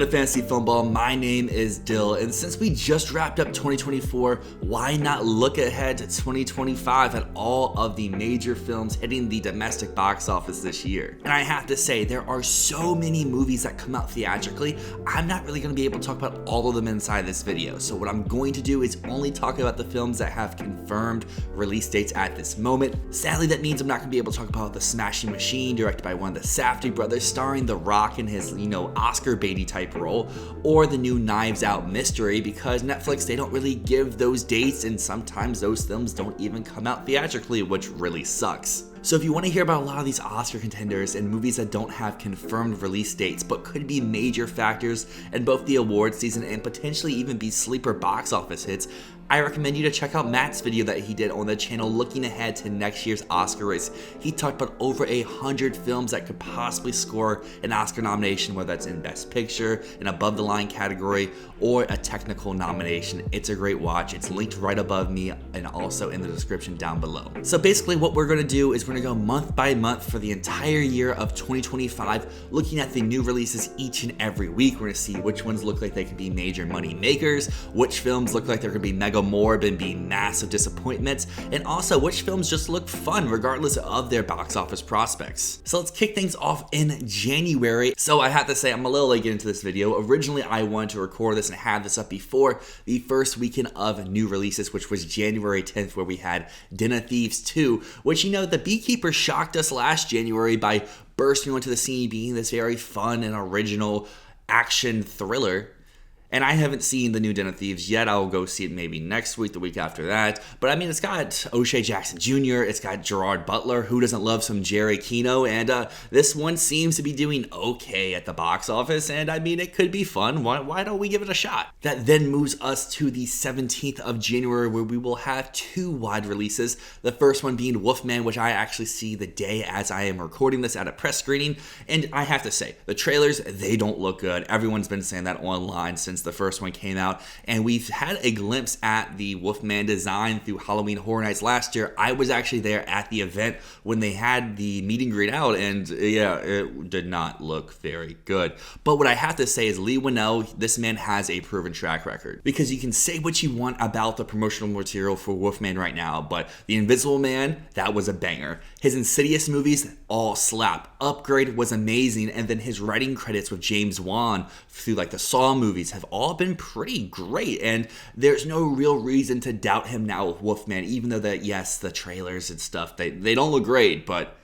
to Fantasy Filmball. My name is Dyl, and since we just wrapped up 2024, why not look ahead to 2025 at all of the major films hitting the domestic box office this year? And I have to say, there are so many movies that come out theatrically, I'm not really going to be able to talk about all of them inside this video. So what I'm going to do is only talk about the films that have confirmed release dates at this moment. Sadly, that means I'm not going to be able to talk about The Smashing Machine, directed by one of the Safdie brothers, starring The Rock in his, Oscar baity type role, or the new Knives Out mystery, because Netflix, they don't really give those dates, and sometimes those films don't even come out theatrically, which really sucks. So if you want to hear about a lot of these Oscar contenders and movies that don't have confirmed release dates but could be major factors in both the award season and potentially even be sleeper box office hits, I recommend you to check out Matt's video that he did on the channel looking ahead to next year's Oscar race. He talked about over 100 films that could possibly score an Oscar nomination, whether that's in Best Picture, an above the line category, or a technical nomination. It's a great watch. It's linked right above me and also in the description down below. So basically what we're going to do is we're going to go month by month for the entire year of 2025, looking at the new releases each and every week. We're going to see which ones look like they could be major money makers, which films look like they're going to be mega morb and be massive disappointments, and also which films just look fun regardless of their box office prospects. So let's kick things off in January. So I have to say, I'm a little late getting into this video. Originally, I wanted to record this and have this up before the first weekend of new releases, which was January 10th, where we had Den of Thieves 2, which, The Beekeeper shocked us last January by bursting onto the scene, being this very fun and original action thriller. And I haven't seen the new Den of Thieves yet. I'll go see it maybe next week, the week after that. But it's got O'Shea Jackson Jr., it's got Gerard Butler, who doesn't love some Jerry Kino, and this one seems to be doing okay at the box office, and it could be fun. Why don't we give it a shot? That then moves us to the 17th of January, where we will have two wide releases. The first one being Wolfman, which I actually see the day as I am recording this at a press screening, and I have to say, the trailers, they don't look good. Everyone's been saying that online since the first one came out, and we've had a glimpse at the Wolfman design through Halloween Horror Nights last year. I was actually there at the event when they had the meet and greet out, and yeah, it did not look very good. But what I have to say is Leigh Whannell, this man has a proven track record, because you can say what you want about the promotional material for Wolfman right now, but The Invisible Man, that was a banger. His Insidious movies all slap. Upgrade was amazing, and then his writing credits with James Wan through the Saw movies have all been pretty great, and there's no real reason to doubt him now with Wolfman, even though yes, the trailers and stuff, they don't look great, but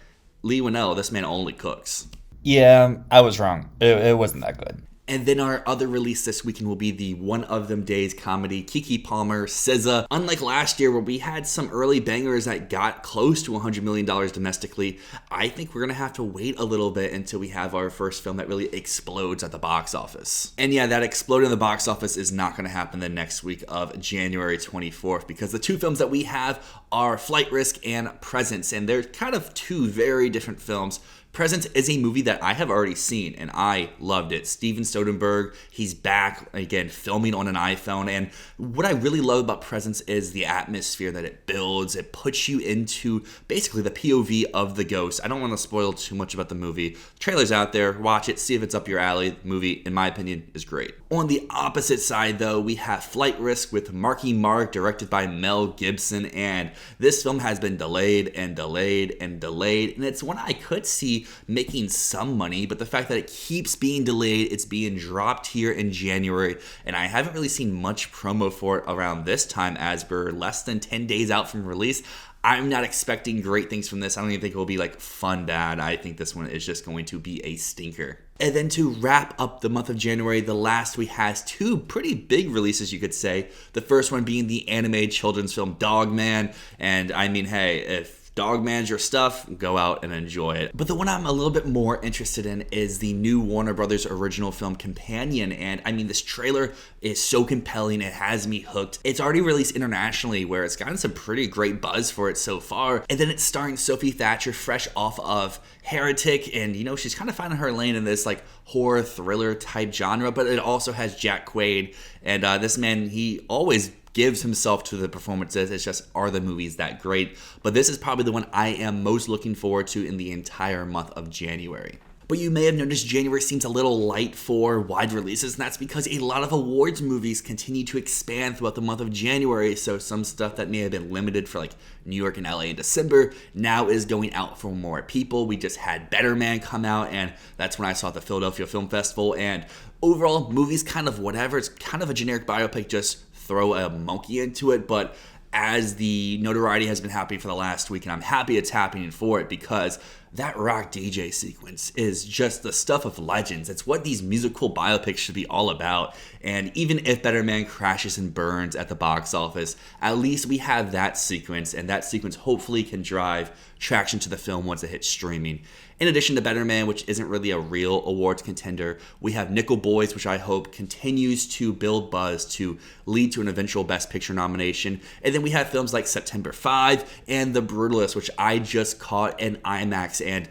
Leigh Whannell, this man only cooks. Yeah, I was wrong. It wasn't that good. And then our other release this weekend will be the One of Them Days comedy, Keke Palmer, SZA. Unlike last year where we had some early bangers that got close to $100 million domestically, I think we're going to have to wait a little bit until we have our first film that really explodes at the box office. And yeah, that exploding in the box office is not going to happen the next week of January 24th, because the two films that we have are Flight Risk and Presence, and they're kind of two very different films. Presence is a movie that I have already seen, and I loved it. Steven Soderbergh, he's back, again, filming on an iPhone, and what I really love about Presence is the atmosphere that it builds. It puts you into basically the POV of the ghost. I don't want to spoil too much about the movie. The trailer's out there. Watch it. See if it's up your alley. The movie, in my opinion, is great. On the opposite side, though, we have Flight Risk with Marky Mark, directed by Mel Gibson, and this film has been delayed and delayed and delayed, and it's one I could see making some money, but the fact that it keeps being delayed, it's being dropped here in January, and I haven't really seen much promo for it around this time, as we're less than 10 days out from release. I'm not expecting great things from this. I don't even think it will be fun bad. I think this one is just going to be a stinker. And then to wrap up the month of January, the last week has two pretty big releases, you could say. The first one being the animated children's film Dogman, and hey, if Dogman's your stuff, go out and enjoy it. But the one I'm a little bit more interested in is the new Warner Brothers original film Companion, and this trailer is so compelling, it has me hooked. It's already released internationally, where it's gotten some pretty great buzz for it so far, and then it's starring Sophie Thatcher, fresh off of Heretic, and she's kind of finding her lane in this horror thriller type genre, but it also has Jack Quaid, and this man, he always gives himself to the performances. It's just, are the movies that great? But this is probably the one I am most looking forward to in the entire month of January. But you may have noticed January seems a little light for wide releases, and that's because a lot of awards movies continue to expand throughout the month of January. So some stuff that may have been limited for like New York and LA in December now is going out for more people. We just had Better Man come out, and that's when I saw at the Philadelphia Film Festival. And overall, movie's kind of whatever. It's kind of a generic biopic, just throw a monkey into it. But as the notoriety has been happening for the last week, and I'm happy it's happening for it, because that rock DJ sequence is just the stuff of legends. It's what these musical biopics should be all about. And even if Better Man crashes and burns at the box office, at least we have that sequence, and that sequence hopefully can drive traction to the film once it hits streaming. In addition to Better Man, which isn't really a real awards contender, we have Nickel Boys, which I hope continues to build buzz to lead to an eventual Best Picture nomination. And then we have films like September 5 and The Brutalist, which I just caught in IMAX, and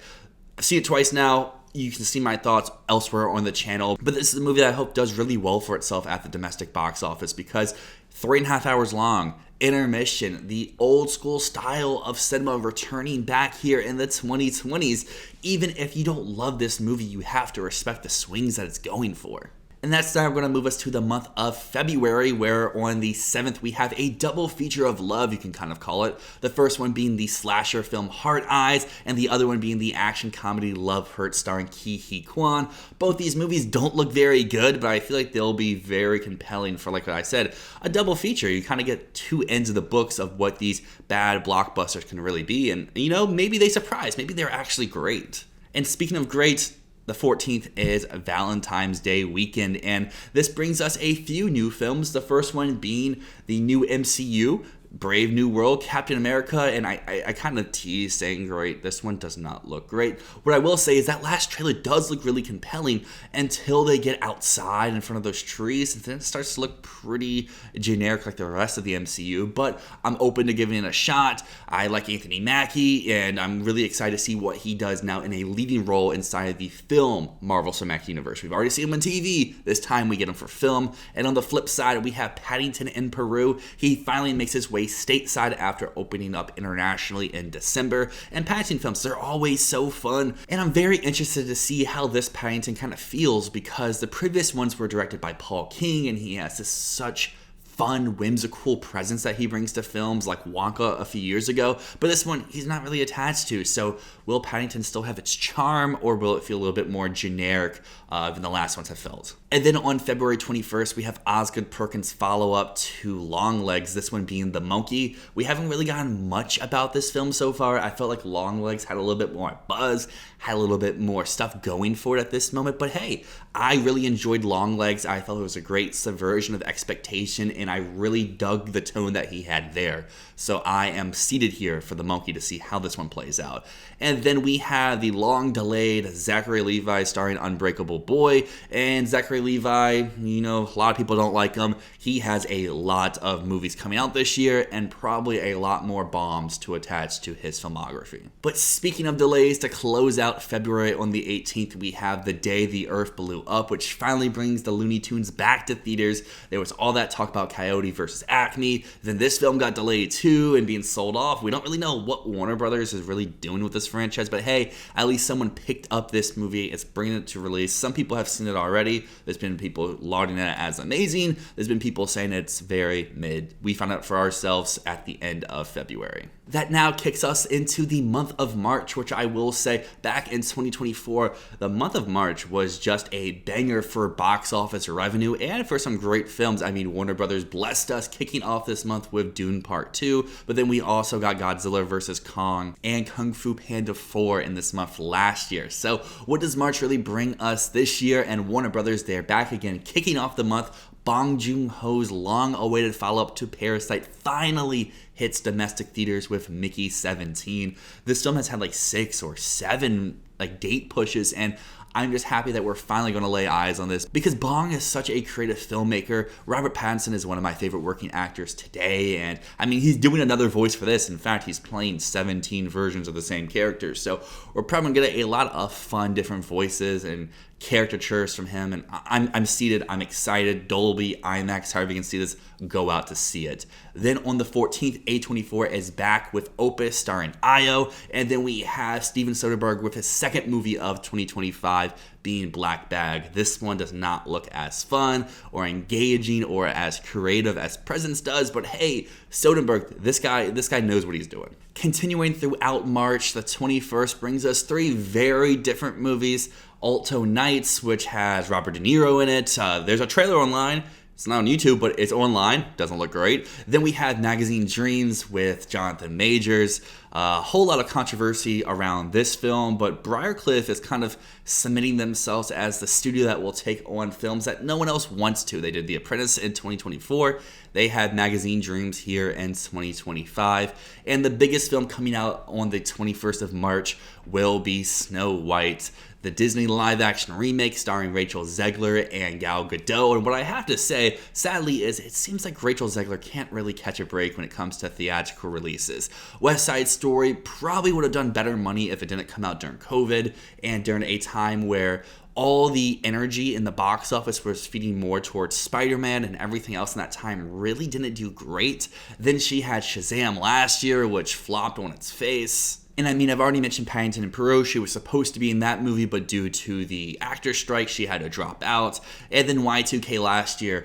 I've seen it twice now. You can see my thoughts elsewhere on the channel, but this is a movie that I hope does really well for itself at the domestic box office, because 3.5 hours long, intermission, the old school style of cinema returning back here in the 2020s. Even if you don't love this movie, you have to respect the swings that it's going for. And that's now going to move us to the month of February, where on the 7th we have a double feature of love, you can kind of call it. The first one being the slasher film Heart Eyes, and the other one being the action comedy Love Hurt starring Ke Huy Quan. Both these movies don't look very good, but I feel like they'll be very compelling for, like what I said, a double feature. You kind of get two ends of the books of what these bad blockbusters can really be, and maybe they surprise. Maybe they're actually great. And speaking of great, the 14th is Valentine's Day weekend, and this brings us a few new films. The first one being the new MCU, Brave New World, Captain America, and I kind of tease saying great. This one does not look great. What I will say is that last trailer does look really compelling until they get outside in front of those trees, and then it starts to look pretty generic like the rest of the MCU, but I'm open to giving it a shot. I like Anthony Mackie, and I'm really excited to see what he does now in a leading role inside of the film Marvel Cinematic Universe. We've already seen him on TV. This time we get him for film. And on the flip side, we have Paddington in Peru. He finally makes his way stateside after opening up internationally in December. And Paddington films, they're always so fun, and I'm very interested to see how this Paddington kind of feels, because the previous ones were directed by Paul King, and he has this such fun, whimsical presence that he brings to films like Wonka a few years ago, but this one he's not really attached to. So will Paddington still have its charm, or will it feel a little bit more generic than the last ones have felt? And then on February 21st, we have Osgood Perkins' follow-up to Longlegs, this one being The Monkey. We haven't really gotten much about this film so far. I felt like Longlegs had a little bit more buzz, had a little bit more stuff going for it at this moment, but hey, I really enjoyed Longlegs. I thought it was a great subversion of expectation, and I really dug the tone that he had there. So I am seated here for The Monkey to see how this one plays out. And then we have the long-delayed Zachary Levi starring Unbreakable Boy. And Zachary Levi, a lot of people don't like him. He has a lot of movies coming out this year, and probably a lot more bombs to attach to his filmography. But speaking of delays, to close out February on the 18th, we have The Day the Earth Blew Up, which finally brings the Looney Tunes back to theaters. There was all that talk about Coyote versus Acme. Then this film got delayed too and being sold off. We don't really know what Warner Brothers is really doing with this franchise, but hey, at least someone picked up this movie. It's bringing it to release. Some people have seen it already. There's been people lauding it as amazing. There's been people saying it's very mid. We found out for ourselves at the end of February. That now kicks us into the month of March, which I will say back in 2024, the month of March was just a banger for box office revenue and for some great films. I mean, Warner Brothers blessed us kicking off this month with Dune Part 2, but then we also got Godzilla vs. Kong and Kung Fu Panda 4 in this month last year. So what does March really bring us this year? And Warner Brothers, they're back again, kicking off the month. Bong Joon-ho's long-awaited follow-up to Parasite finally hits domestic theaters with Mickey 17. This film has had like 6 or 7 date pushes, and I'm just happy that we're finally going to lay eyes on this because Bong is such a creative filmmaker. Robert Pattinson is one of my favorite working actors today, and I mean, he's doing another voice for this. In fact, he's playing 17 versions of the same character, so we're probably going to get a lot of fun different voices and caricatures from him, and I'm seated, I'm excited. Dolby, IMAX, however you can see this, go out to see it. Then on the 14th, A24 is back with Opus starring Io, and then we have Steven Soderbergh with his second movie of 2025 being Black Bag. This one does not look as fun or engaging or as creative as Presence does, but hey, Soderbergh, this guy knows what he's doing. Continuing throughout March, the 21st brings us three very different movies. Alto Nights, which has Robert De Niro in it. There's a trailer online. It's not on YouTube, but it's online. Doesn't look great. Then we have Magazine Dreams with Jonathan Majors. A whole lot of controversy around this film, but Briarcliff is kind of cementing themselves as the studio that will take on films that no one else wants to. They did The Apprentice in 2024. They had Magazine Dreams here in 2025. And the biggest film coming out on the 21st of March will be Snow White, the Disney live-action remake starring Rachel Zegler and Gal Gadot. And what I have to say, sadly, is it seems like Rachel Zegler can't really catch a break when it comes to theatrical releases. West Side Story probably would have done better money if it didn't come out during COVID and during a time where all the energy in the box office was feeding more towards Spider-Man, and everything else in that time really didn't do great. Then she had Shazam last year, which flopped on its face. And I mean, I've already mentioned Paddington and Perot. She was supposed to be in that movie, but due to the actor strike, she had to drop out. And then Y2K last year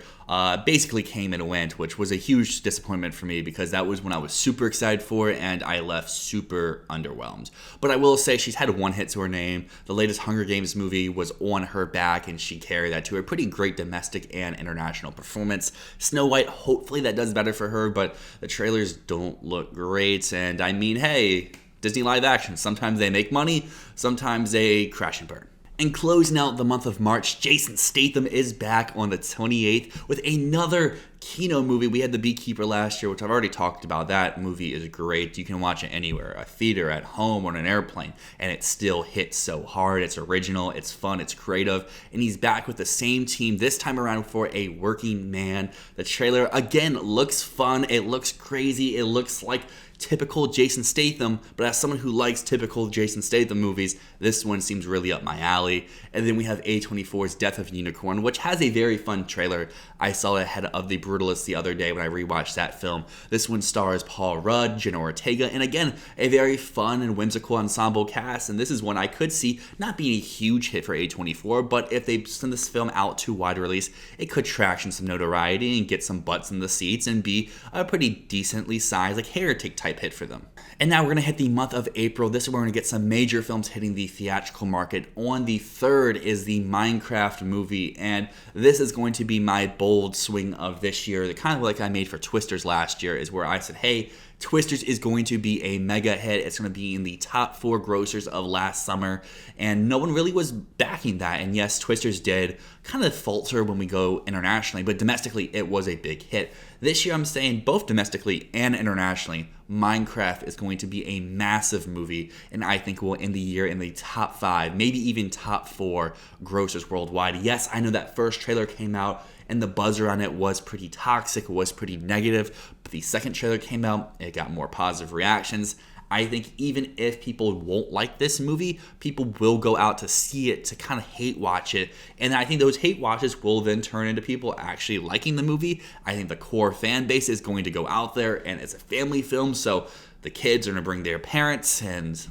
basically came and went, which was a huge disappointment for me because that was when I was super excited for it, and I left super underwhelmed. But I will say she's had one hit to her name. The latest Hunger Games movie was on her back, and she carried that to a pretty great domestic and international performance. Snow White, hopefully that does better for her, but the trailers don't look great. And I mean, hey, Disney live action, sometimes they make money, sometimes they crash and burn. And closing out the month of March, Jason Statham is back on the 28th with another Kino movie. We had The Beekeeper last year, which I've already talked about. That movie is great. You can watch it anywhere, a theater, at home, on an airplane, and it still hits so hard. It's original, it's fun, it's creative, and he's back with the same team this time around for A Working Man. The trailer, again, looks fun. It looks crazy. It looks like typical Jason Statham, but as someone who likes typical Jason Statham movies, this one seems really up my alley. And then we have A24's Death of Unicorn, which has a very fun trailer. I saw it ahead of The Brutalist the other day when I rewatched that film. This one stars Paul Rudd, Jenna Ortega, and again, a very fun and whimsical ensemble cast. And this is one I could see not being a huge hit for A24, but if they send this film out to wide release, it could traction some notoriety and get some butts in the seats and be a pretty decently sized, like Heretic type hit for them. And now we're going to hit the month of April. This is where we're going to get some major films hitting the theatrical market. On the 3rd is the Minecraft movie, and this is going to be my bold swing of this year. The kind of like I made for Twisters last year is where I said, hey, Twisters is going to be a mega hit. It's going to be in the top 4 grossers of last summer, and no one really was backing that. And yes, Twisters did kind of falter when we go internationally, but domestically it was a big hit. This year I'm saying both domestically and internationally, Minecraft is going to be a massive movie, and I think will end the year in the top 5, maybe even top 4 grossers worldwide. Yes, I know that first trailer came out and the buzz around it was pretty toxic, was pretty negative, but the second trailer came out, it got more positive reactions. I think even if people won't like this movie, people will go out to see it, to kind of hate watch it. And I think those hate watches will then turn into people actually liking the movie. I think the core fan base is going to go out there, and it's a family film, so the kids are going to bring their parents, and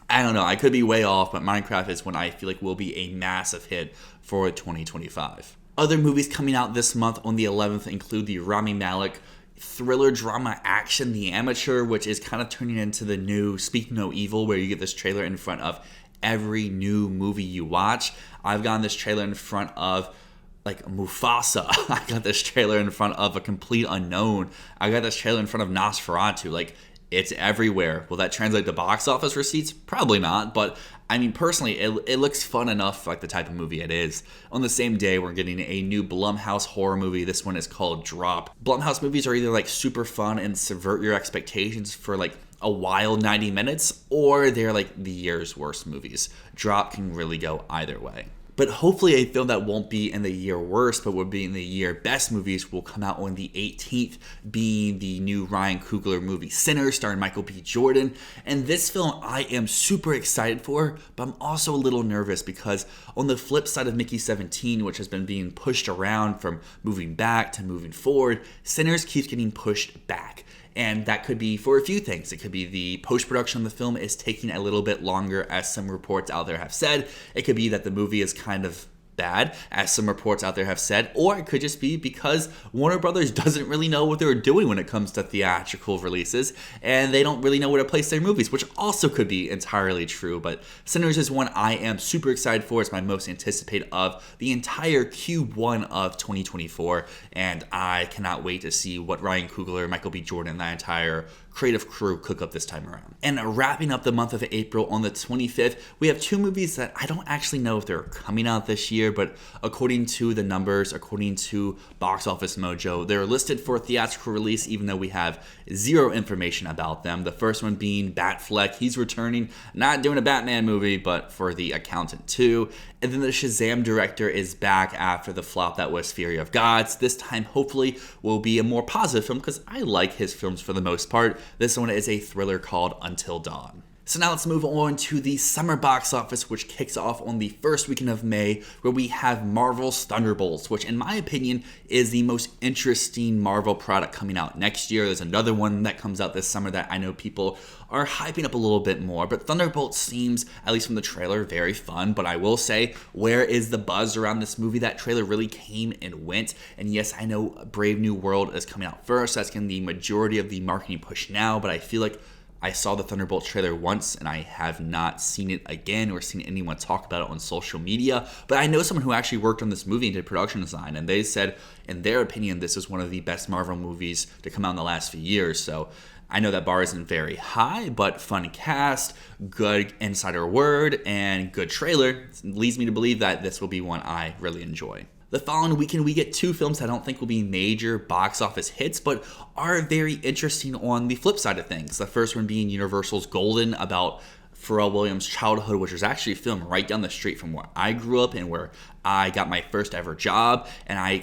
I don't know, I could be way off, but Minecraft is one I feel like will be a massive hit for 2025. Other movies coming out this month on the 11th include the Rami Malek thriller drama action The Amateur, which is kind of turning into the new Speak No Evil, where you get this trailer in front of every new movie you watch. I've gotten this trailer in front of like Mufasa. I got this trailer in front of A Complete Unknown. I got this trailer in front of Nosferatu. Like, it's everywhere. Will that translate to box office receipts? Probably not, but I mean, personally, it looks fun enough, like the type of movie it is. On the same day, we're getting a new Blumhouse horror movie. This one is called Drop. Blumhouse movies are either like super fun and subvert your expectations for like a wild 90 minutes, or they're like the year's worst movies. Drop can really go either way. But hopefully a film that won't be in the year worst, but will be in the year best movies will come out on the 18th, being the new Ryan Coogler movie Sinners, starring Michael B. Jordan. And this film I am super excited for, but I'm also a little nervous because on the flip side of Mickey 17, which has been being pushed around from moving back to moving forward, Sinners keeps getting pushed back. And that could be for a few things. It could be the post-production of the film is taking a little bit longer, as some reports out there have said. It could be that the movie is kind of bad, as some reports out there have said, or it could just be because Warner Brothers doesn't really know what they're doing when it comes to theatrical releases, and they don't really know where to place their movies, which also could be entirely true. But Sinners is one I am super excited for. It's my most anticipated of the entire Q1 of 2024, and I cannot wait to see what Ryan Coogler, Michael B. Jordan, and that entire creative crew cook up this time around. And wrapping up the month of April on the 25th, we have two movies that I don't actually know if they're coming out this year, but according to the numbers, according to Box Office Mojo, they're listed for theatrical release even though we have zero information about them. The first one being Batfleck. He's returning, not doing a Batman movie, but for The Accountant 2. And then the Shazam director is back after the flop that was Fury of Gods. This time, hopefully, will be a more positive film because I like his films for the most part. This one is a thriller called Until Dawn. So now let's move on to the summer box office, which kicks off on the first weekend of May, where we have Marvel's Thunderbolts, which in my opinion is the most interesting Marvel product coming out next year. There's another one that comes out this summer that I know people are hyping up a little bit more, but Thunderbolts seems, at least from the trailer, very fun. But I will say, where is the buzz around this movie? That trailer really came and went. And yes, I know Brave New World is coming out first. That's getting the majority of the marketing push now, but I feel like I saw the Thunderbolts trailer once and I have not seen it again or seen anyone talk about it on social media. But I know someone who actually worked on this movie and did production design, and they said, in their opinion, this is one of the best Marvel movies to come out in the last few years. So I know that bar isn't very high, but fun cast, good insider word, and good trailer leads me to believe that this will be one I really enjoy. The following weekend, we get two films I don't think will be major box office hits, but are very interesting on the flip side of things. The first one being Universal's Golden, about Pharrell Williams' childhood, which was actually filmed right down the street from where I grew up and where I got my first ever job. And I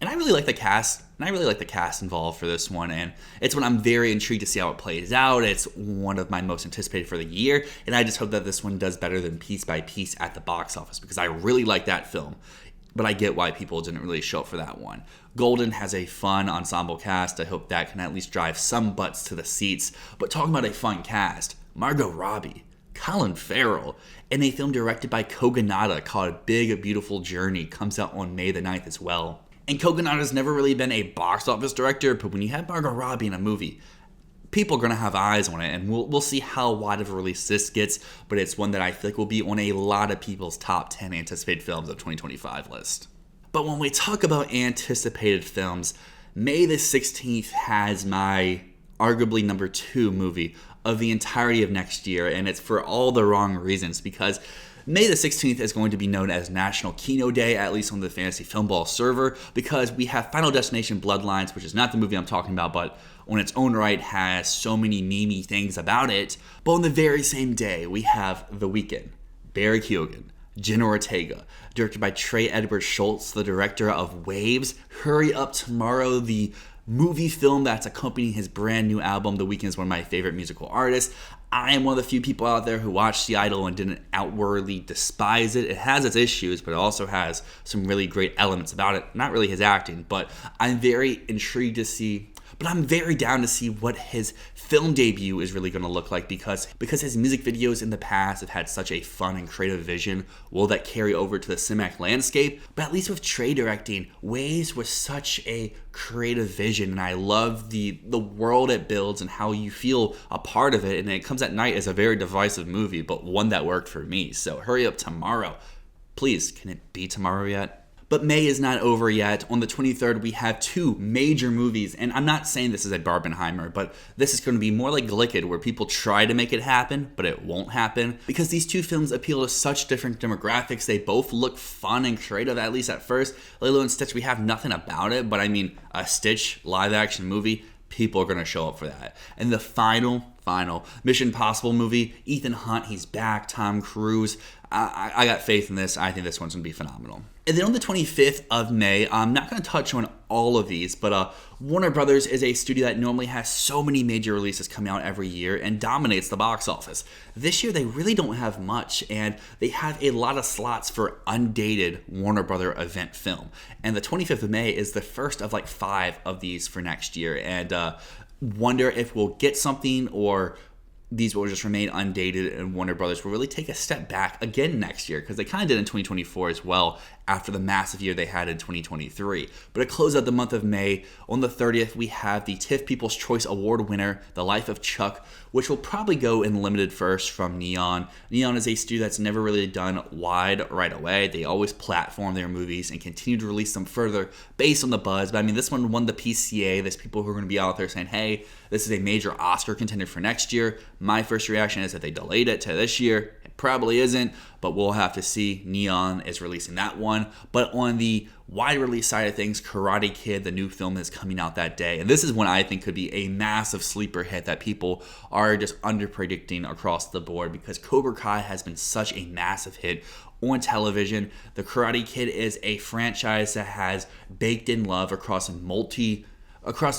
really like the cast, and I really like the cast involved for this one, and it's one I'm very intrigued to see how it plays out. It's one of my most anticipated for the year, and I just hope that this one does better than Piece by Piece at the box office, because I really like that film. But I get why people didn't really show up for that one. Golden has a fun ensemble cast. I hope that can at least drive some butts to the seats. But talking about a fun cast, Margot Robbie, Colin Farrell, and a film directed by Kogonada called Big Beautiful Journey comes out on May the 9th as well. And Kogonada's never really been a box office director, but when you have Margot Robbie in a movie, people are going to have eyes on it, and we'll see how wide of a release this gets, but it's one that I feel like will be on a lot of people's top 10 anticipated films of 2025 list. But when we talk about anticipated films, May the 16th has my arguably number 2 movie of the entirety of next year, and it's for all the wrong reasons, because May the 16th is going to be known as National Kino Day, at least on the Fantasy Filmball server, because we have Final Destination Bloodlines, which is not the movie I'm talking about, but on its own right has so many memey things about it. But on the very same day, we have The Weeknd, Barry Keoghan, Jenna Ortega, directed by Trey Edward Schultz, the director of Waves, Hurry Up Tomorrow, the movie film that's accompanying his brand new album. The Weeknd is one of my favorite musical artists. I am one of the few people out there who watched The Idol and didn't outwardly despise it. It has its issues, but it also has some really great elements about it. Not really his acting, but I'm very intrigued to see. But I'm very down to see what his film debut is really going to look like, because his music videos in the past have had such a fun and creative vision. Will that carry over to the cinematic landscape? But at least with Trey directing, Waves was such a creative vision, and I love the world it builds and how you feel a part of it. And It Comes at Night is a very divisive movie, but one that worked for me. So Hurry Up Tomorrow. Please, can it be tomorrow yet? But May is not over yet. On the 23rd, we have two major movies. And I'm not saying this is a Barbenheimer, but this is going to be more like Glicked, where people try to make it happen, but it won't happen. Because these two films appeal to such different demographics. They both look fun and creative, at least at first. Lilo and Stitch, we have nothing about it. But I mean, a Stitch live-action movie, people are going to show up for that. And the final Mission Impossible movie, Ethan Hunt, he's back, Tom Cruise. I got faith in this. I think this one's going to be phenomenal. And then on the 25th of May, I'm not going to touch on all of these, but Warner Brothers is a studio that normally has so many major releases coming out every year and dominates the box office. This year, they really don't have much, and they have a lot of slots for undated Warner Brother event film. And the 25th of May is the first of like 5 of these for next year, and wonder if we'll get something or these will just remain undated and Warner Brothers will really take a step back again next year, because they kind of did in 2024 as well after the massive year they had in 2023. But to close out the month of May, on the 30th, we have the TIFF People's Choice Award winner, The Life of Chuck, which will probably go in limited first from Neon. Neon is a studio that's never really done wide right away. They always platform their movies and continue to release them further based on the buzz. But I mean, this one won the PCA. There's people who are going to be out there saying, hey, this is a major Oscar contender for next year. My first reaction is that they delayed it to this year. It probably isn't, but we'll have to see. Neon is releasing that one. But on the wide release side of things, Karate Kid, the new film, is coming out that day. And this is one I think could be a massive sleeper hit that people are just under-predicting across the board, because Cobra Kai has been such a massive hit on television. The Karate Kid is a franchise that has baked in love across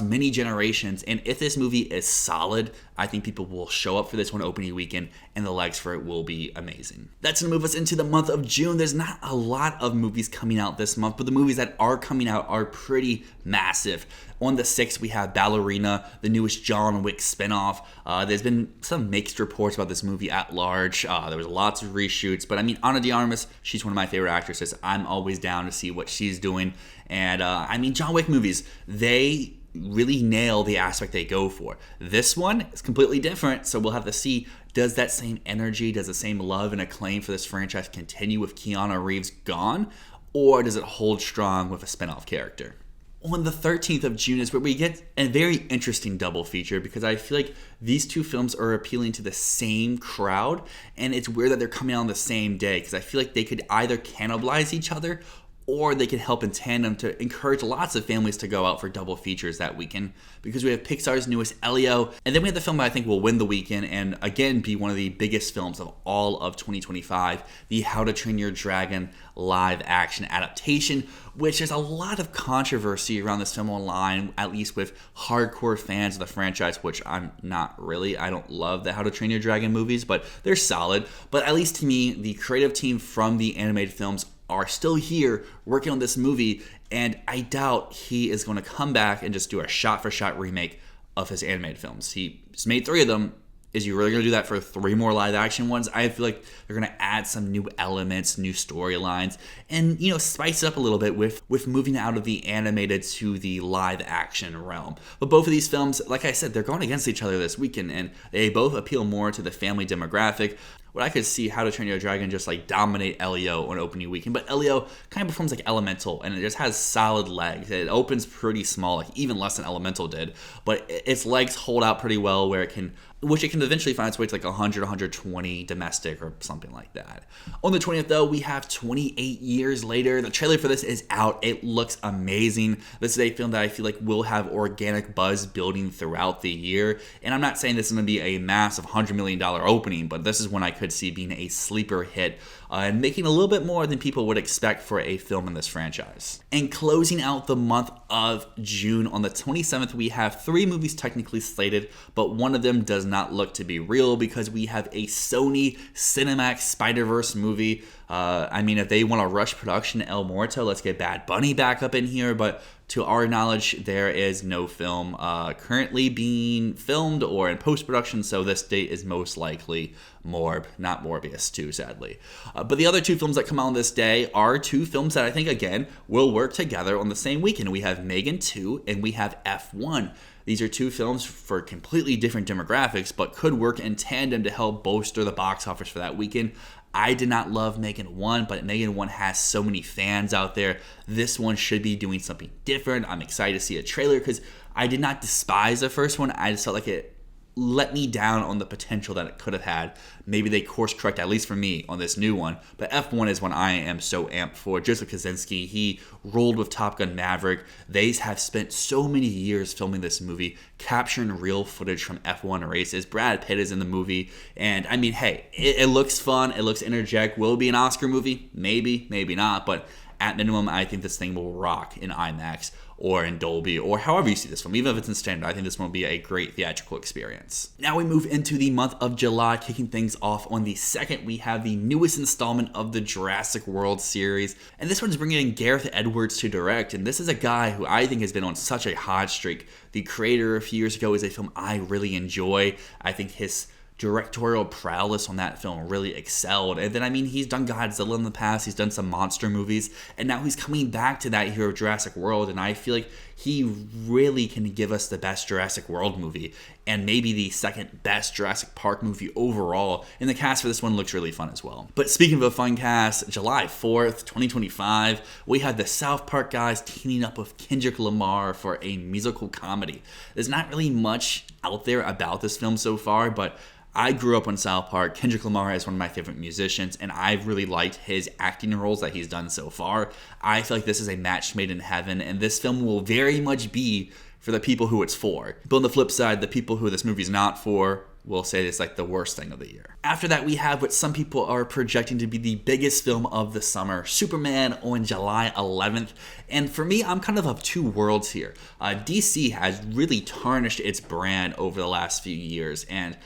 many generations, and if this movie is solid, I think people will show up for this one opening weekend, and the legs for it will be amazing. That's going to move us into the month of June. There's not a lot of movies coming out this month, but the movies that are coming out are pretty massive. On the 6th, we have Ballerina, the newest John Wick spinoff. There's been some mixed reports about this movie at large. There was lots of reshoots, but I mean, Ana de Armas, she's one of my favorite actresses. I'm always down to see what she's doing. And I mean, John Wick movies, they really nail the aspect they go for. This one is completely different, so we'll have to see, does that same energy, does the same love and acclaim for this franchise continue with Keanu Reeves gone, or does it hold strong with a spinoff character? On the 13th of June is where we get a very interesting double feature, because I feel like these two films are appealing to the same crowd, and it's weird that they're coming out on the same day, because I feel like they could either cannibalize each other or they can help in tandem to encourage lots of families to go out for double features that weekend, because we have Pixar's newest Elio, and then we have the film that I think will win the weekend and again be one of the biggest films of all of 2025, the How to Train Your Dragon live action adaptation, which there's a lot of controversy around this film online, at least with hardcore fans of the franchise, which I'm not really. I don't love the How to Train Your Dragon movies, but they're solid. But at least to me, the creative team from the animated films are still here working on this movie, and I doubt he is going to come back and just do a shot-for-shot remake of his animated films. He's made 3 of them. Is he really going to do that for 3 more live-action ones? I feel like they're going to add some new elements, new storylines, and, you know, spice it up a little bit with moving out of the animated to the live-action realm. But both of these films, like I said, they're going against each other this weekend, and they both appeal more to the family demographic. What I could see How to Train Your Dragon just like dominate Elio on opening weekend, but Elio kind of performs like Elemental, and it just has solid legs. It opens pretty small, like even less than Elemental did, but its legs hold out pretty well, where it can eventually find its way to like 100, 120 domestic or something like that. On the 20th, though, we have 28 Years Later. The trailer for this is out. It looks amazing. This is a film that I feel like will have organic buzz building throughout the year, and I'm not saying this is going to be a massive $100 million opening, but this is one I could see being a sleeper hit and making a little bit more than people would expect for a film in this franchise. And closing out the month of June, on the 27th, we have 3 movies technically slated, but one of them does not look to be real, because we have a Sony Cinemax Spider-Verse movie. I mean, if they want to rush production El Muerto, let's get Bad Bunny back up in here, but to our knowledge, there is no film currently being filmed or in post-production, so this date is most likely Morb, not Morbius 2, sadly. But the other 2 films that come out on this day are 2 films that I think, again, will work together on the same weekend. We have Megan 2 and we have F1. These are 2 films for completely different demographics, but could work in tandem to help bolster the box office for that weekend. I did not love Megan 1, but Megan 1 has so many fans out there. This one should be doing something different. I'm excited to see a trailer, because I did not despise the first one. I just felt like it let me down on the potential that it could have had. Maybe they course correct, at least for me, on this new one. But F1 is one I am so amped for. Joseph Kosinski, he rolled with Top Gun Maverick. They have spent so many years filming this movie, capturing real footage from F1 races. Brad Pitt is in the movie. And I mean, hey, it looks fun. It looks energetic. Will it be an Oscar movie? Maybe, maybe not. But at minimum, I think this thing will rock in IMAX or in Dolby, or however you see this film. Even if it's in standard, I think this one will be a great theatrical experience. Now we move into the month of July, kicking things off on the 2nd. We have the newest installment of the Jurassic World series, and this one's bringing in Gareth Edwards to direct, and this is a guy who I think has been on such a hot streak. The Creator a few years ago is a film I really enjoy. I think his directorial prowess on that film really excelled. And then, I mean, he's done Godzilla in the past, he's done some monster movies, and now he's coming back to that here of Jurassic World, and I feel like he really can give us the best Jurassic World movie, and maybe the second best Jurassic Park movie overall, and the cast for this one looks really fun as well. But speaking of a fun cast, July 4th, 2025, we had the South Park guys teaming up with Kendrick Lamar for a musical comedy. There's not really much out there about this film so far, but I grew up on South Park. Kendrick Lamar is one of my favorite musicians, and I've really liked his acting roles that he's done so far. I feel like this is a match made in heaven, and this film will very much be for the people who it's for. But on the flip side, the people who this movie's not for will say it's like the worst thing of the year. After that, we have what some people are projecting to be the biggest film of the summer, Superman, on July 11th. And for me, I'm kind of two worlds here. DC has really tarnished its brand over the last few years, and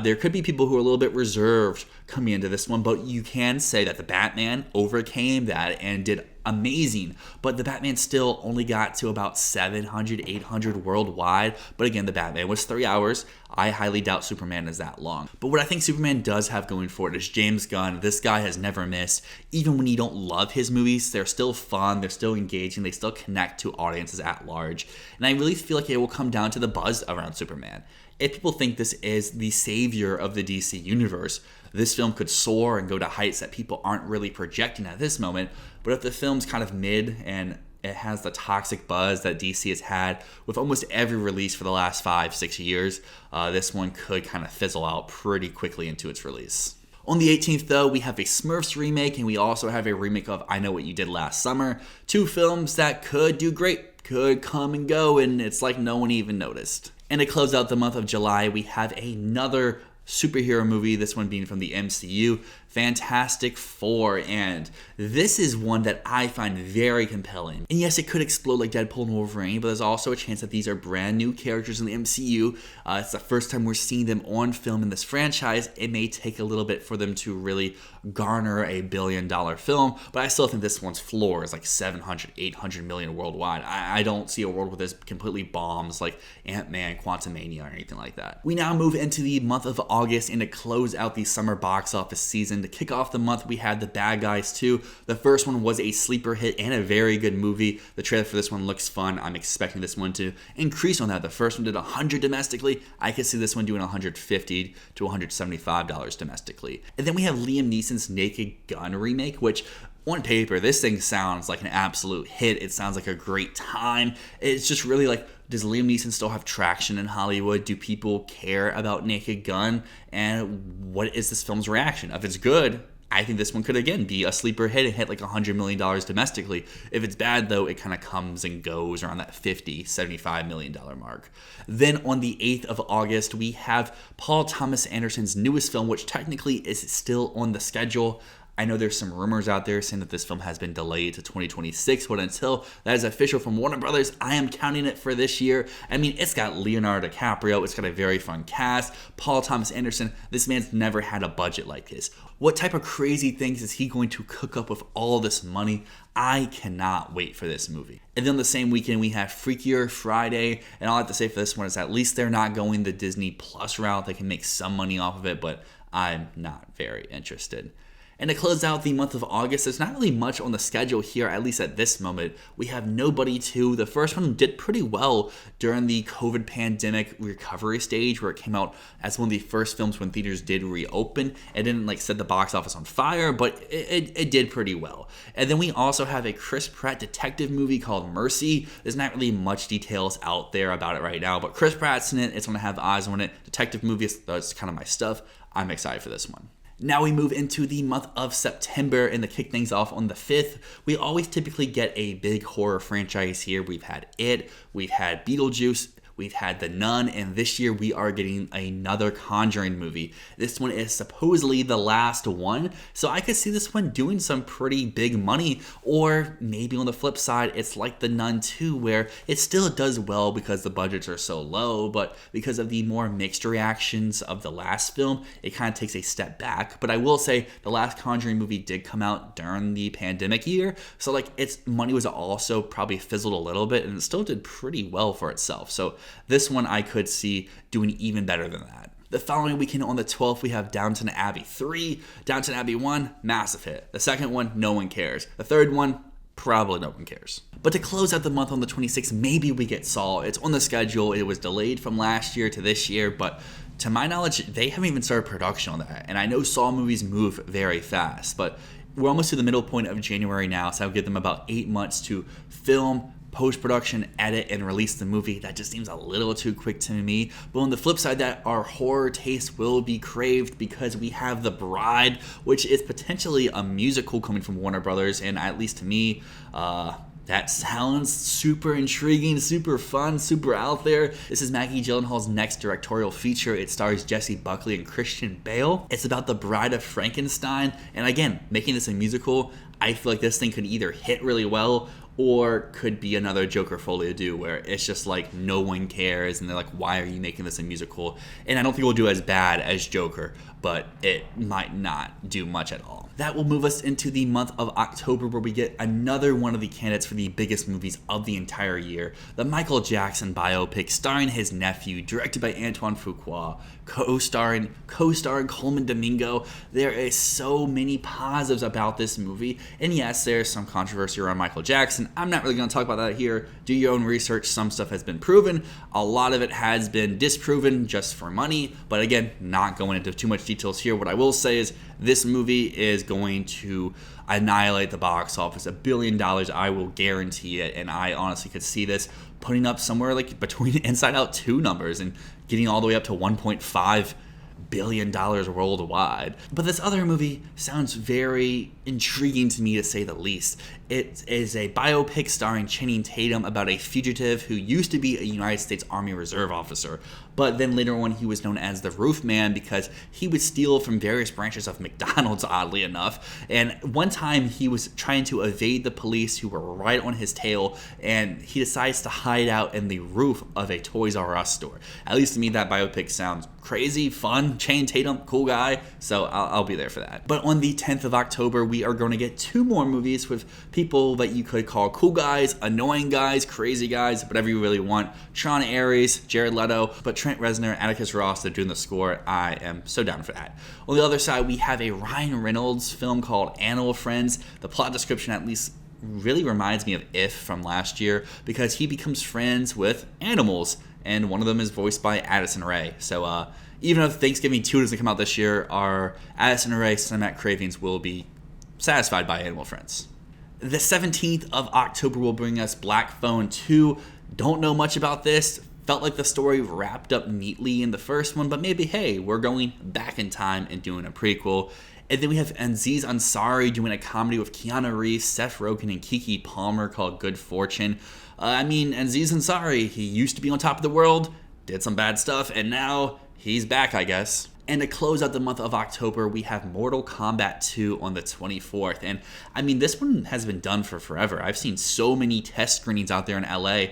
there could be people who are a little bit reserved coming into this one, but you can say that the Batman overcame that and did amazing. But the Batman still only got to about 700, 800 worldwide. But again, the Batman was 3 hours. I highly doubt Superman is that long. But what I think Superman does have going for it is James Gunn. This guy has never missed. Even when you don't love his movies, they're still fun, they're still engaging, they still connect to audiences at large. And I really feel like it will come down to the buzz around Superman. If people think this is the savior of the DC universe, this film could soar and go to heights that people aren't really projecting at this moment. But if the film's kind of mid and it has the toxic buzz that DC has had with almost every release for the last 5-6 years, this one could kind of fizzle out pretty quickly into its release. On the 18th, though, we have a Smurfs remake, and we also have a remake of I Know What You Did Last Summer. Two films that could do great, could come and go, and it's like no one even noticed. And to close out the month of July, we have another superhero movie, this one being from the MCU, Fantastic Four, and this is one that I find very compelling. And yes, it could explode like Deadpool and Wolverine, but there's also a chance that these are brand new characters in the MCU. It's the first time we're seeing them on film in this franchise. It may take a little bit for them to really garner a billion-dollar film, but I still think this one's floor is like 700, 800 million worldwide. I don't see a world where this completely bombs like Ant-Man, Quantumania, or anything like that. We now move into the month of August, and to close out the summer box office season, to kick off the month, we had The Bad Guys 2. The first one was a sleeper hit and a very good movie. The trailer for this one looks fun. I'm expecting this one to increase on that. The first one did $100 domestically. I could see this one doing $150 to $175 domestically. And then we have Liam Neeson's Naked Gun remake, which on paper, this thing sounds like an absolute hit. It sounds like a great time. It's just really like, does Liam Neeson still have traction in Hollywood? Do people care about Naked Gun? And what is this film's reaction? If it's good, I think this one could, again, be a sleeper hit and hit like $100 million domestically. If it's bad, though, it kind of comes and goes around that $50, $75 million mark. Then on the 8th of August, we have Paul Thomas Anderson's newest film, which technically is still on the schedule. I know there's some rumors out there saying that this film has been delayed to 2026, but until that is official from Warner Brothers, I am counting it for this year. I mean, it's got Leonardo DiCaprio, it's got a very fun cast, Paul Thomas Anderson. This man's never had a budget like this. What type of crazy things is he going to cook up with all this money? I cannot wait for this movie. And then the same weekend, we have Freakier Friday, and all I have to say for this one is at least they're not going the Disney Plus route. They can make some money off of it, but I'm not very interested. And to close out the month of August, there's not really much on the schedule here, at least at this moment. We have Nobody 2. The first one did pretty well during the COVID pandemic recovery stage, where it came out as one of the first films when theaters did reopen. It didn't set the box office on fire, but it did pretty well. And then we also have a Chris Pratt detective movie called Mercy. There's not really much details out there about it right now, but Chris Pratt's in it. It's going to have eyes on it. Detective movie, that's kind of my stuff. I'm excited for this one. Now we move into the month of September, and to kick things off on the 5th, we always typically get a big horror franchise here. We've had It, we've had Beetlejuice, we've had The Nun, and this year we are getting another Conjuring movie. This one is supposedly the last one, so I could see this one doing some pretty big money, or maybe on the flip side, it's like The Nun 2, where it still does well because the budgets are so low, but because of the more mixed reactions of the last film, it kind of takes a step back. But I will say, the last Conjuring movie did come out during the pandemic year, so its money was also probably fizzled a little bit, and it still did pretty well for itself. So this one I could see doing even better than that. The following weekend on the 12th, we have Downton Abbey 3. Downton Abbey 1, massive hit. The second one, no one cares. The third one, probably no one cares. But to close out the month on the 26th, maybe we get Saw. It's on the schedule. It was delayed from last year to this year, but to my knowledge, they haven't even started production on that. And I know Saw movies move very fast, but we're almost to the middle point of January now, so I'll give them about 8 months to film, post-production, edit, and release the movie. That just seems a little too quick to me. But on the flip side, that our horror taste will be craved because we have The Bride, which is potentially a musical coming from Warner Brothers, and at least to me, that sounds super intriguing, super fun, super out there. This is Maggie Gyllenhaal's next directorial feature. It stars Jessie Buckley and Christian Bale. It's about the Bride of Frankenstein, and again, making this a musical, I feel like this thing could either hit really well or could be another Joker Folie à Deux, where it's just no one cares, and they're like, why are you making this a musical? And I don't think it will do as bad as Joker, but it might not do much at all. That will move us into the month of October, where we get another one of the candidates for the biggest movies of the entire year, the Michael Jackson biopic starring his nephew, directed by Antoine Fuqua, co-starring Coleman Domingo. There is so many positives about this movie, and yes, there's some controversy around Michael Jackson. I'm not really going to talk about that here. Do your own research. Some stuff has been proven. A lot of it has been disproven just for money, but again, not going into too much details here. What I will say is this movie is going to annihilate the box office. $1 billion, I will guarantee it, and I honestly could see this putting up somewhere between Inside Out 2 numbers and getting all the way up to $1.5 billion worldwide. But this other movie sounds very intriguing to me, to say the least. It is a biopic starring Channing Tatum about a fugitive who used to be a United States Army Reserve officer, but then later on he was known as the Roof Man because he would steal from various branches of McDonald's, oddly enough. And one time he was trying to evade the police who were right on his tail, and he decides to hide out in the roof of a Toys R Us store. At least to me, that biopic sounds crazy, fun. Channing Tatum, cool guy, so I'll be there for that. But on the 10th of October, we are going to get 2 more movies with people that you could call cool guys, annoying guys, crazy guys, whatever you really want. Sean Aries, Jared Leto, but Trent Reznor, Atticus Ross, they're doing the score. I am so down for that. On the other side, we have a Ryan Reynolds film called Animal Friends. The plot description at least really reminds me of If from last year, because he becomes friends with animals, and one of them is voiced by Addison Rae. So even if Thanksgiving 2 doesn't come out this year, our Addison Rae cinematic cravings will be satisfied by Animal Friends. The 17th of October will bring us Black Phone 2. Don't know much about this. Felt like the story wrapped up neatly in the first one, but maybe, hey, we're going back in time and doing a prequel. And then we have Aziz Ansari doing a comedy with Keanu Reeves, Seth Rogen, and Keke Palmer called Good Fortune. Aziz Ansari, he used to be on top of the world, did some bad stuff, and now he's back, I guess. And to close out the month of October, we have Mortal Kombat 2 on the 24th. And this one has been done for forever. I've seen so many test screenings out there in LA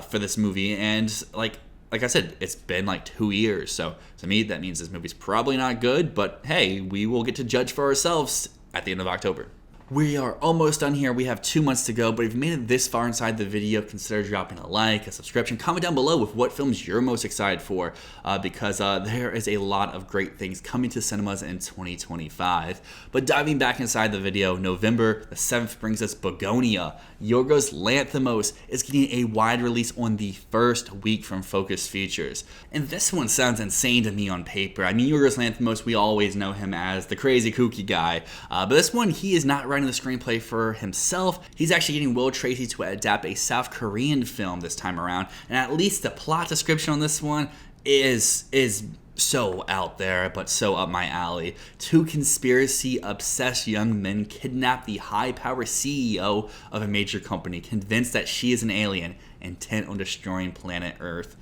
for this movie, and like I said, it's been 2 years. So to me, that means this movie's probably not good, but hey, we will get to judge for ourselves at the end of October. We are almost done here. We have 2 months to go, but if you made it this far inside the video, consider dropping a like, a subscription, comment down below with what films you're most excited for, because there is a lot of great things coming to cinemas in 2025. But diving back inside the video, November the 7th brings us Begonia. Yorgos Lanthimos is getting a wide release on the first week from Focus Features. And this one sounds insane to me on paper. I mean, Yorgos Lanthimos, we always know him as the crazy kooky guy, but this one, he is not writing the screenplay for himself. He's actually getting Will Tracy to adapt a South Korean film this time around, and at least the plot description on this one is so out there, but so up my alley. Two conspiracy-obsessed young men kidnap the high-power CEO of a major company, convinced that she is an alien, intent on destroying planet Earth.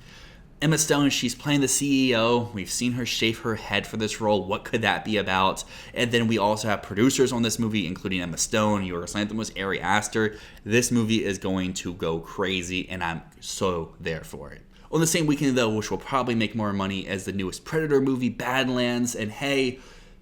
Emma Stone, she's playing the CEO. We've seen her shave her head for this role. What could that be about? And then we also have producers on this movie, including Emma Stone, Yorgos Lanthimos, Ari Aster. This movie is going to go crazy, and I'm so there for it. On the same weekend, though, which will probably make more money as the newest Predator movie, Badlands. And hey,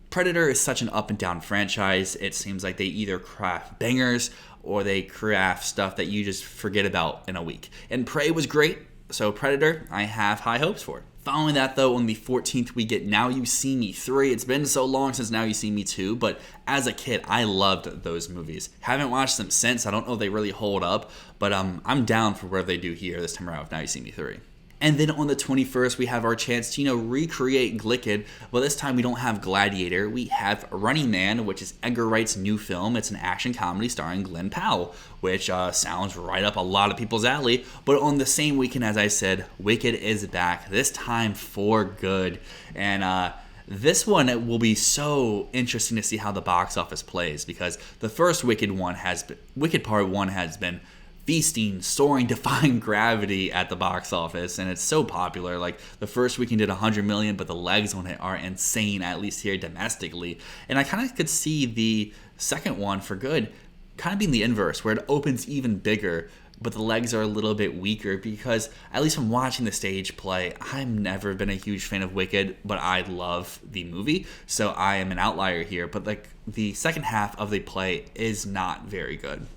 Predator is such an up-and-down franchise. It seems like they either craft bangers or they craft stuff that you just forget about in a week. And Prey was great. So Predator, I have high hopes for. Following that, though, on the 14th, we get Now You See Me 3. It's been so long since Now You See Me 2, but as a kid, I loved those movies. Haven't watched them since. I don't know if they really hold up, but I'm down for what they do here this time around with Now You See Me 3. And then on the 21st, we have our chance to, recreate Glicked. Well, this time we don't have Gladiator. We have Running Man, which is Edgar Wright's new film. It's an action comedy starring Glenn Powell, which sounds right up a lot of people's alley. But on the same weekend, as I said, Wicked is back, this time for good. And this one, it will be so interesting to see how the box office plays, because the first Wicked Part 1 has been feasting, soaring, defying gravity at the box office, and it's so popular. Like, the first weekend did 100 million, but the legs on it are insane, at least here domestically. And I kind of could see the second one, For Good, kind of being the inverse, where it opens even bigger, but the legs are a little bit weaker, because at least from watching the stage play, I've never been a huge fan of Wicked, but I love the movie, so I am an outlier here. But like, the second half of the play is not very good.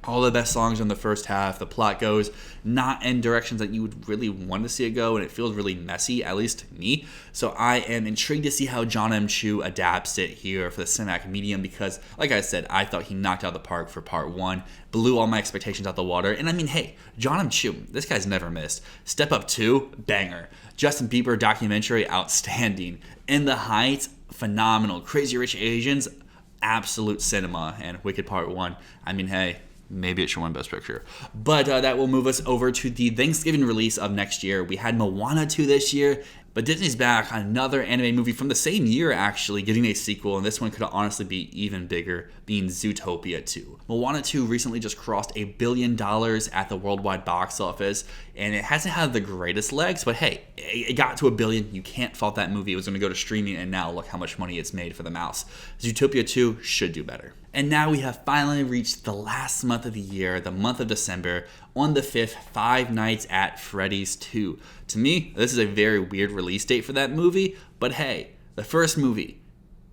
All the best songs in the first half. The plot goes not in directions that you would really want to see it go, and it feels really messy, at least to me. So I am intrigued to see how John M. Chu adapts it here for the cinematic medium, because, like I said, I thought he knocked out the park for part 1, blew all my expectations out the water. And I mean, hey, John M. Chu, this guy's never missed. Step Up 2, banger. Justin Bieber documentary, outstanding. In the Heights, phenomenal. Crazy Rich Asians, absolute cinema. And Wicked Part 1, I mean, hey, maybe it should win Best Picture. But that will move us over to the Thanksgiving release of next year. We had Moana 2 this year, but Disney's back on another anime movie from the same year, actually, getting a sequel, and this one could honestly be even bigger, being Zootopia 2. Moana 2 recently just crossed $1 billion at the worldwide box office, and it hasn't had the greatest legs, but hey, it got to $1 billion. You can't fault that movie. It was going to go to streaming, and now look how much money it's made for the mouse. Zootopia 2 should do better. And now we have finally reached the last month of the year, the month of December. On the 5th, Five Nights at Freddy's 2. To me, this is a very weird release date for that movie, but hey, the first movie,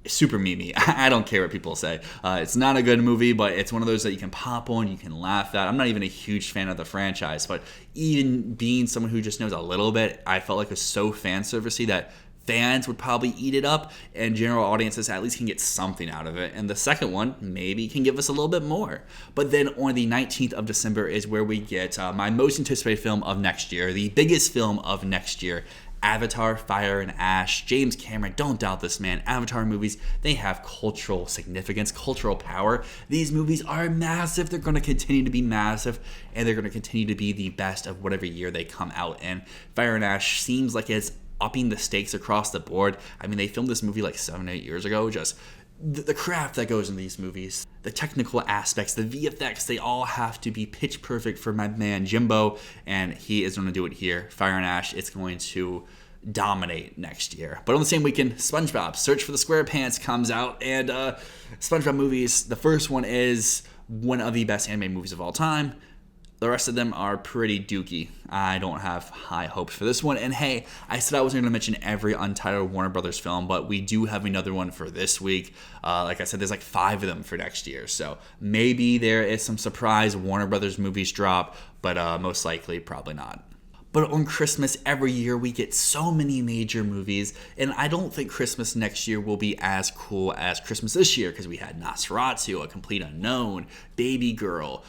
super memey. I don't care what people say. It's not a good movie, but it's one of those that you can pop on, you can laugh at. I'm not even a huge fan of the franchise, but even being someone who just knows a little bit, I felt like it was so fan servicey that fans would probably eat it up, and general audiences at least can get something out of it. And the second one maybe can give us a little bit more. But then on the 19th of December is where we get my most anticipated film of next year, the biggest film of next year, Avatar, Fire and Ash. James Cameron, don't doubt this man. Avatar movies, they have cultural significance, cultural power. These movies are massive. They're going to continue to be massive, and they're going to continue to be the best of whatever year they come out in. Fire and Ash seems like it's upping the stakes across the board. I mean, they filmed this movie like 7-8 years ago. Just the craft that goes in these movies, the technical aspects, the VFX, they all have to be pitch perfect for my man Jimbo, and he is going to do it here. Fire and Ash, it's going to dominate next year. But on the same weekend, SpongeBob Search for the SquarePants comes out, and SpongeBob movies, the first one is one of the best anime movies of all time. The rest of them are pretty dookie. I don't have high hopes for this one. And hey, I said I wasn't going to mention every untitled Warner Brothers film, but we do have another one for this week. Like I said, there's like 5 of them for next year. So maybe there is some surprise Warner Brothers movies drop, but most likely probably not. But on Christmas every year, we get so many major movies, and I don't think Christmas next year will be as cool as Christmas this year, because we had Nosferatu, A Complete Unknown, Baby Girl.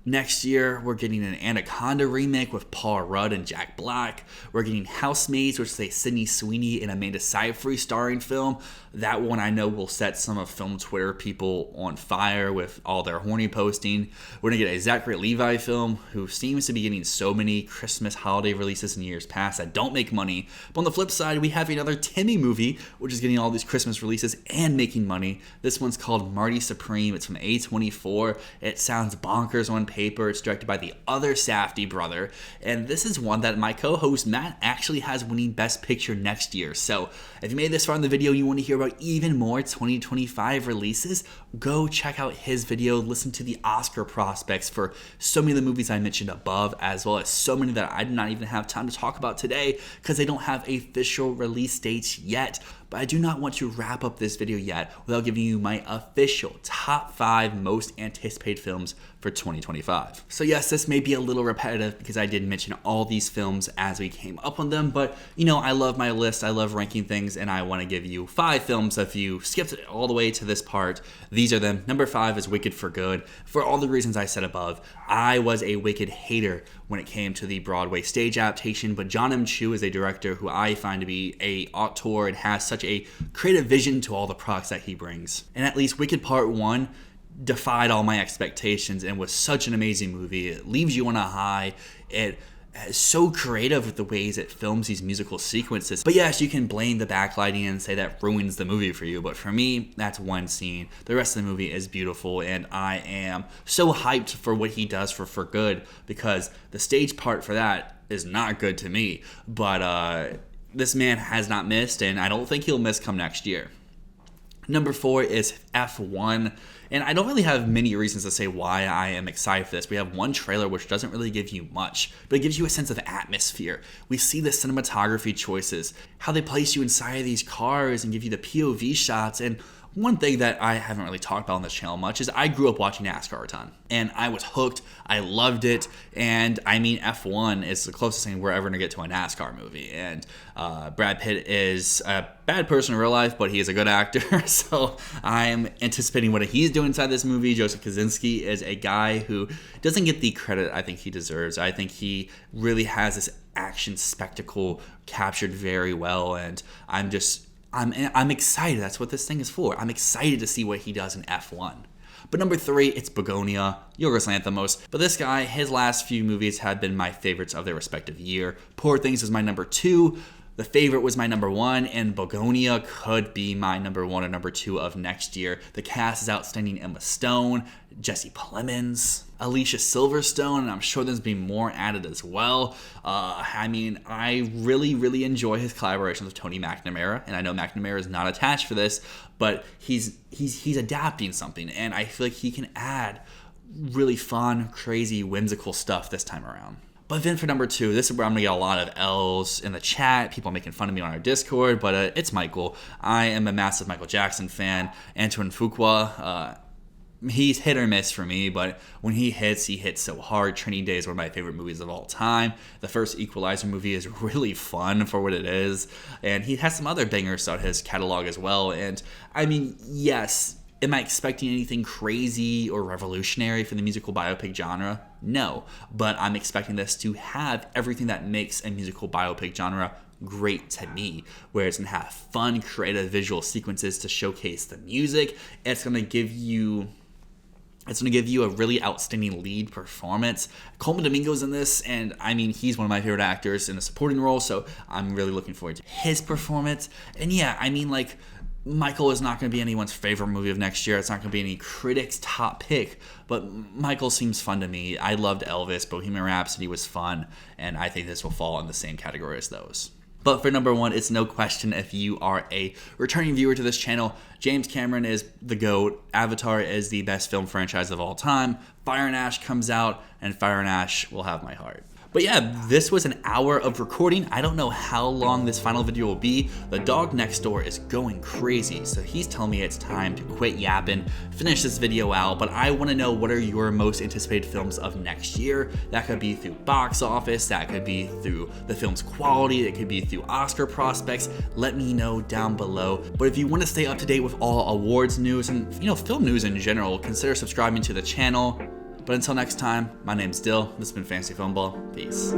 Next year, we're getting an Anaconda remake with Paul Rudd and Jack Black. We're getting Housemaids, which is a Sydney Sweeney and Amanda Seyfried starring film. That one I know will set some of film Twitter people on fire with all their horny posting. We're going to get a Zachary Levi film, who seems to be getting so many Christmas holiday releases in years past that don't make money. But on the flip side, we have another Timmy movie, which is getting all these Christmas releases and making money. This one's called Marty Supreme. It's from A24. It sounds bonkers on paper. It's directed by the other Safdie brother, and this is one that my co-host Matt actually has winning Best Picture next year. So if you made this far in the video, you want to hear about even more 2025 releases, go check out his video, listen to the Oscar prospects for so many of the movies I mentioned above, as well as so many that I did not even have time to talk about today because they don't have official release dates yet. But I do not want to wrap up this video yet without giving you my official top 5 most anticipated films for 2025. So yes, this may be a little repetitive because I did mention all these films as we came up on them, but you know, I love my list, I love ranking things, and I want to give you 5 films. If you skipped it all the way to this part, these are them. Number 5 is Wicked for Good. For all the reasons I said above, I was a Wicked hater when it came to the Broadway stage adaptation, but John M. Chu is a director who I find to be a auteur and has such a creative vision to all the products that he brings. And at least Wicked Part 1 defied all my expectations and was such an amazing movie. It leaves you on a high. It is so creative with the ways it films these musical sequences. But yes, you can blame the backlighting and say that ruins the movie for you, but for me, that's one scene. The rest of the movie is beautiful, and I am so hyped for what he does for Good, because the stage part for that is not good to me. But this man has not missed, and I don't think he'll miss come next year. Number 4 is F1, and I don't really have many reasons to say why I am excited for this. We have one trailer which doesn't really give you much, but it gives you a sense of atmosphere. We see the cinematography choices, how they place you inside of these cars and give you the POV shots. And one thing that I haven't really talked about on this channel much is I grew up watching NASCAR a ton, and I was hooked. I loved it, and I mean, F1 is the closest thing we're ever going to get to a NASCAR movie. And Brad Pitt is a bad person in real life, but he is a good actor, so I'm anticipating what he's doing inside this movie. Joseph Kosinski is a guy who doesn't get the credit I think he deserves. I think he really has this action spectacle captured very well, and I'm excited. That's what this thing is for. I'm excited to see what he does in F1. But number 3, it's Begonia, Yorgos Lanthimos. But this guy, his last few movies have been my favorites of their respective year. Poor Things is my number 2. The Favorite was my number 1, and Begonia could be my number 1 or number 2 of next year. The cast is outstanding. Emma Stone, Jesse Plemons, Alicia Silverstone, and I'm sure there's been more added as well. I mean, I really enjoy his collaborations with Tony McNamara, and I know McNamara is not attached for this, but he's adapting something, and I feel like he can add really fun, crazy, whimsical stuff this time around. But then for number 2, this is where I'm going to get a lot of L's in the chat, people making fun of me on our Discord, but it's Michael. I am a massive Michael Jackson fan. Antoine Fuqua, he's hit or miss for me, but when he hits so hard. Training Day is one of my favorite movies of all time. The first Equalizer movie is really fun for what it is, and he has some other bangers throughout his catalog as well. And I mean, yes, am I expecting anything crazy or revolutionary for the musical biopic genre? No, but I'm expecting this to have everything that makes a musical biopic genre great to me, where it's going to have fun, creative visual sequences to showcase the music. It's going to give you a really outstanding lead performance. Coleman Domingo's in this, and I mean, he's one of my favorite actors in a supporting role, so I'm really looking forward to his performance. And yeah, I mean, like, Michael is not going to be anyone's favorite movie of next year. It's not going to be any critic's top pick, but Michael seems fun to me. I loved Elvis. Bohemian Rhapsody was fun, and I think this will fall in the same category as those. But for number one, it's no question if you are a returning viewer to this channel, James Cameron is the GOAT. Avatar is the best film franchise of all time. Fire and Ash comes out, and Fire and Ash will have my heart. But yeah, this was an hour of recording. I don't know how long this final video will be. The dog next door is going crazy, so he's telling me it's time to quit yapping, finish this video out. But I want to know, what are your most anticipated films of next year? That could be through box office, that could be through the film's quality, it could be through Oscar prospects. Let me know down below. But if you want to stay up to date with all awards news and film news in general, consider subscribing to the channel. But until next time, my name's Dyl. This has been Fantasy Filmball. Peace.